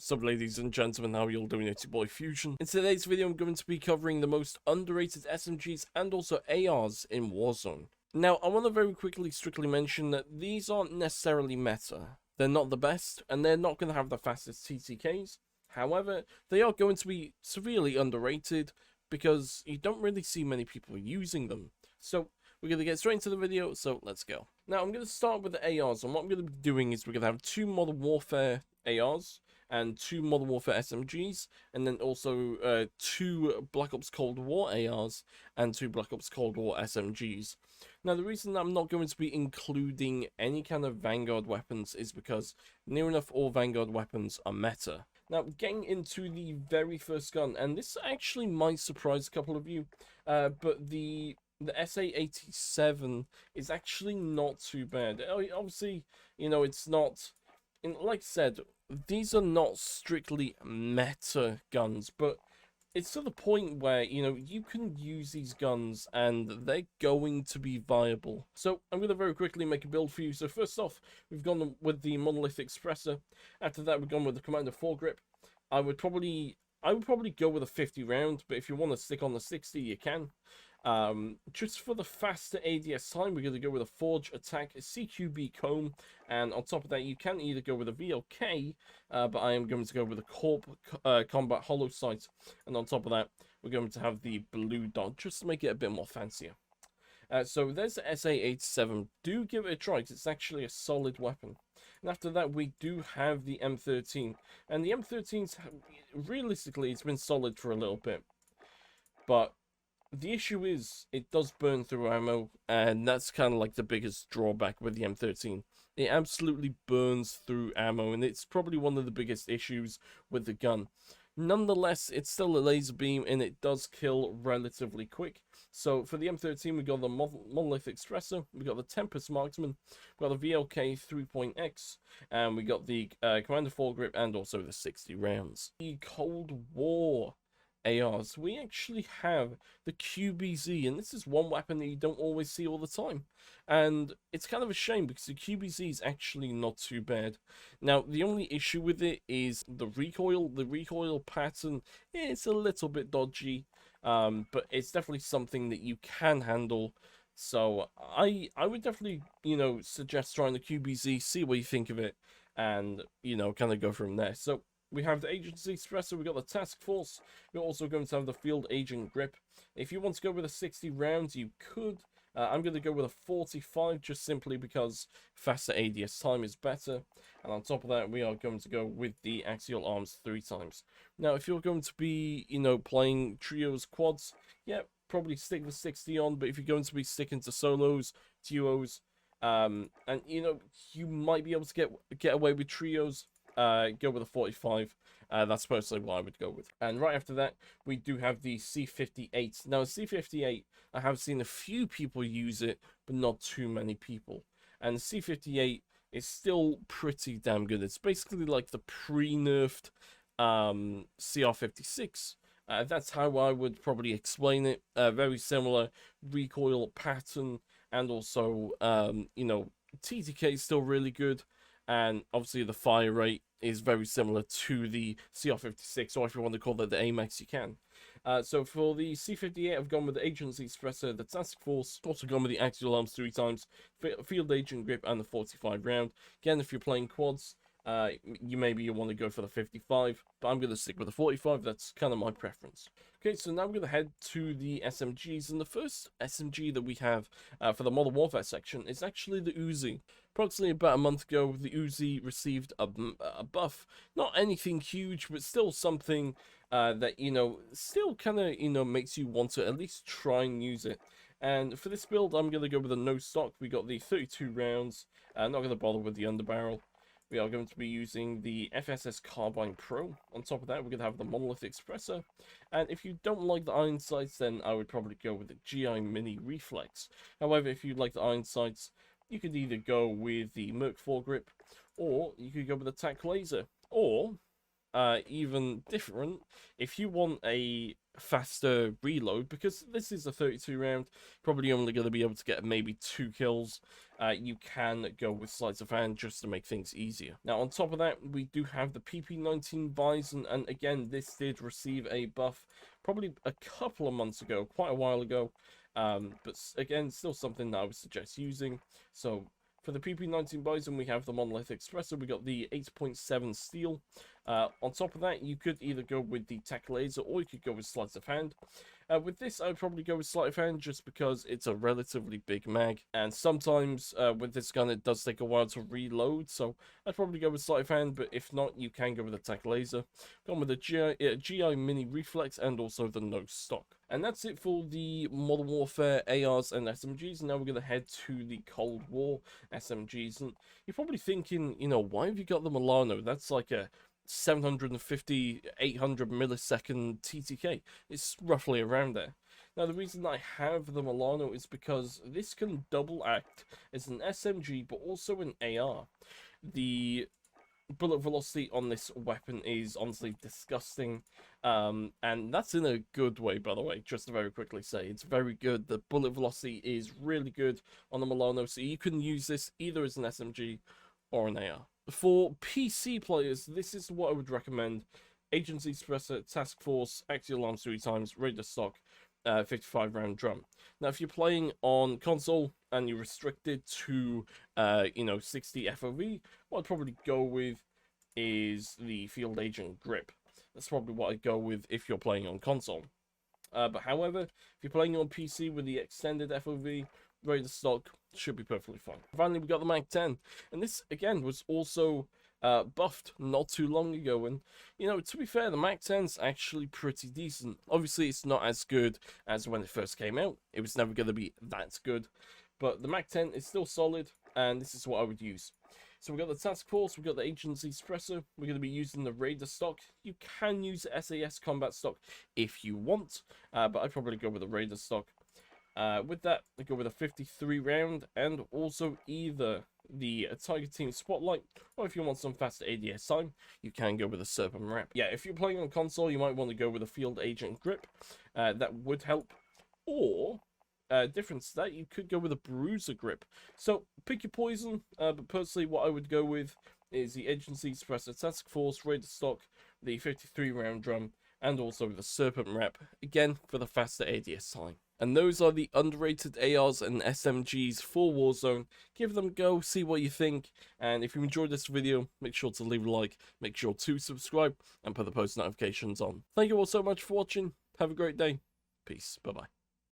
Sup ladies and gentlemen, how are you all doing? It's your boy Fusion. In today's video I'm going to be covering the most underrated SMGs and also ARs in Warzone. Now I want to very quickly strictly mention that these aren't necessarily meta. They're not the best and they're not going to have the fastest TTKs. However, they are going to be severely underrated because you don't really see many people using them. So we're going to get straight into the video, so let's go. Now I'm going to start with the ARs, and what I'm going to be doing is we're going to have 2 Modern Warfare ARs and 2 Modern Warfare SMGs, and then also 2 Black Ops Cold War ARs and 2 Black Ops Cold War SMGs. Now, the reason that I'm not going to be including any kind of Vanguard weapons is because near enough all Vanguard weapons are meta. Now, getting into the very first gun, and this actually might surprise a couple of you, but the SA-87 is actually not too bad. Obviously, you know, it's not, like I said, these are not strictly meta guns, but it's to the point where, you know, you can use these guns and they're going to be viable. So I'm going to very quickly make a build for you. So first off, we've gone with the monolithic suppressor. After that, we've gone with the commander foregrip. I would probably go with a 50 round, but if you want to stick on the 60, you can. Just for the faster ADS time, we're going to go with a Forge Attack, a CQB Comb, and on top of that, you can either go with a VLK, but I am going to go with a Corp Combat Hollow Sight, and on top of that, we're going to have the Blue Dot, just to make it a bit more fancier. So there's the SA-87. Do give it a try, 'cause it's actually a solid weapon. And after that, we do have the M13, and the M13's, realistically, it's been solid for a little bit, but the issue is, it does burn through ammo, and that's kind of like the biggest drawback with the M13. It absolutely burns through ammo, and it's probably one of the biggest issues with the gun. Nonetheless, it's still a laser beam, and it does kill relatively quick. So for the M13, we got the monolithic stressor, we got the Tempest Marksman, we got the VLK 3.X, and we got the Commander foregrip, and also the 60 rounds. The Cold War ARs, we actually have the QBZ, and this is one weapon that you don't always see all the time, and it's kind of a shame because the QBZ is actually not too bad. Now, the only issue with it is the recoil pattern. It's a little bit dodgy, but it's definitely something that you can handle. So I would definitely, you know, suggest trying the QBZ, see what you think of it, and, you know, kind of go from there. So we have the agency suppressor, we got the task force, we're also going to have the field agent grip. If you want to go with a 60 rounds, you could. I'm going to go with a 45 just simply because faster ADS time is better. And on top of that, we are going to go with the axial arms 3 times. Now, if you're going to be, you know, playing trios, quads, yeah, probably stick the 60 on. But if you're going to be sticking to solos, duos, and, you know, you might be able to get away with trios, go with a 45. That's personally what I would go with. And right after that, we do have the C58. Now, C58, I have seen a few people use it, but not too many people. And the C58 is still pretty damn good. It's basically like the pre-nerfed CR56. That's how I would probably explain it. Very similar recoil pattern, and also, you know, TTK is still really good. And obviously the fire rate is very similar to the CR56, or if you want to call it the AMAX, you can. So for the C58, I've gone with the agency suppressor, the task force, also gone with the axial arms 3 times, field agent grip, and the 45 round. Again, if you're playing quads, you want to go for the 55, but I'm going to stick with the 45. That's kind of my preference. Okay, so now we're going to head to the SMGs, and the first SMG that we have for the Modern Warfare section is actually the Uzi. Approximately about a month ago, the Uzi received a buff. Not anything huge, but still something that, you know, still kind of, you know, makes you want to at least try and use it. And for this build, I'm going to go with a no stock. We got the 32 rounds. Not going to bother with the underbarrel. We are going to be using the FSS Carbine Pro. On top of that, we're going to have the monolithic suppressor. And if you don't like the iron sights, then I would probably go with the GI Mini Reflex. However, if you like the iron sights, you could either go with the Merc foregrip, or you could go with the TAC Laser, or even different, if you want a faster reload, because this is a 32 round, probably only going to be able to get maybe 2 kills, you can go with sleight of hand just to make things easier. Now, on top of that, we do have the PP19 Bison, and again, this did receive a buff probably a couple of months ago, quite a while ago, but again, still something that I would suggest using. So for the PP19 Bison, we have the Monolithic Expressor, we got the 8.7 steel. On top of that, you could either go with the Tech Laser, or you could go with sleight of hand. With this, I would probably go with sleight of hand just because it's a relatively big mag, and sometimes with this gun it does take a while to reload, so I'd probably go with sleight of hand, but if not, you can go with the Tech Laser. Gone with the GI Mini Reflex and also the no stock. And that's it for the Modern Warfare ARs and SMGs. Now we're going to head to the Cold War SMGs, and you're probably thinking, you know, why have you got the Milano? That's like a 750, 800 millisecond TTK. It's roughly around there. Now, the reason I have the Milano is because this can double act as an SMG, but also an AR. The bullet velocity on this weapon is honestly disgusting, and that's in a good way, by the way, just to very quickly say. It's very good. The bullet velocity is really good on the Milano, so you can use this either as an SMG or an AR. For PC players, this is what I would recommend. Agency Suppressor, Task Force, Axial Arms 3 times, Raider Stock, 55 round drum. Now, if you're playing on console and you're restricted to, 60 FOV, what I'd probably go with is the Field Agent Grip. That's probably what I'd go with if you're playing on console. But however, if you're playing on PC with the extended FOV, Raider Stock should be perfectly fine. Finally, we got the Mag 10, and this again was also buffed not too long ago, and you know, to be fair, the Mag 10's actually pretty decent. Obviously, it's not as good as when it first came out. It was never going to be that good, but the Mag 10 is still solid, and this is what I would use. So we got the Task Force, we got the Agency Suppressor, we're going to be using the Raider Stock. You can use SAS Combat Stock if you want, but I'd probably go with the Raider Stock. With that, I go with a 53 round, and also either the Tiger Team Spotlight, or if you want some faster ADS time, you can go with a Serpent Wrap. Yeah, if you're playing on console, you might want to go with a Field Agent Grip. That would help. Or, different to that, you could go with a Bruiser Grip. So, pick your poison, but personally what I would go with is the Agency Suppressor, Task Force, Raider Stock, the 53 round drum, and also the Serpent Wrap, again for the faster ADS time. And those are the underrated ARs and SMGs for Warzone. Give them a go, see what you think, and if you enjoyed this video, make sure to leave a like, make sure to subscribe, and put the post notifications on. Thank you all so much for watching, have a great day, peace, bye bye.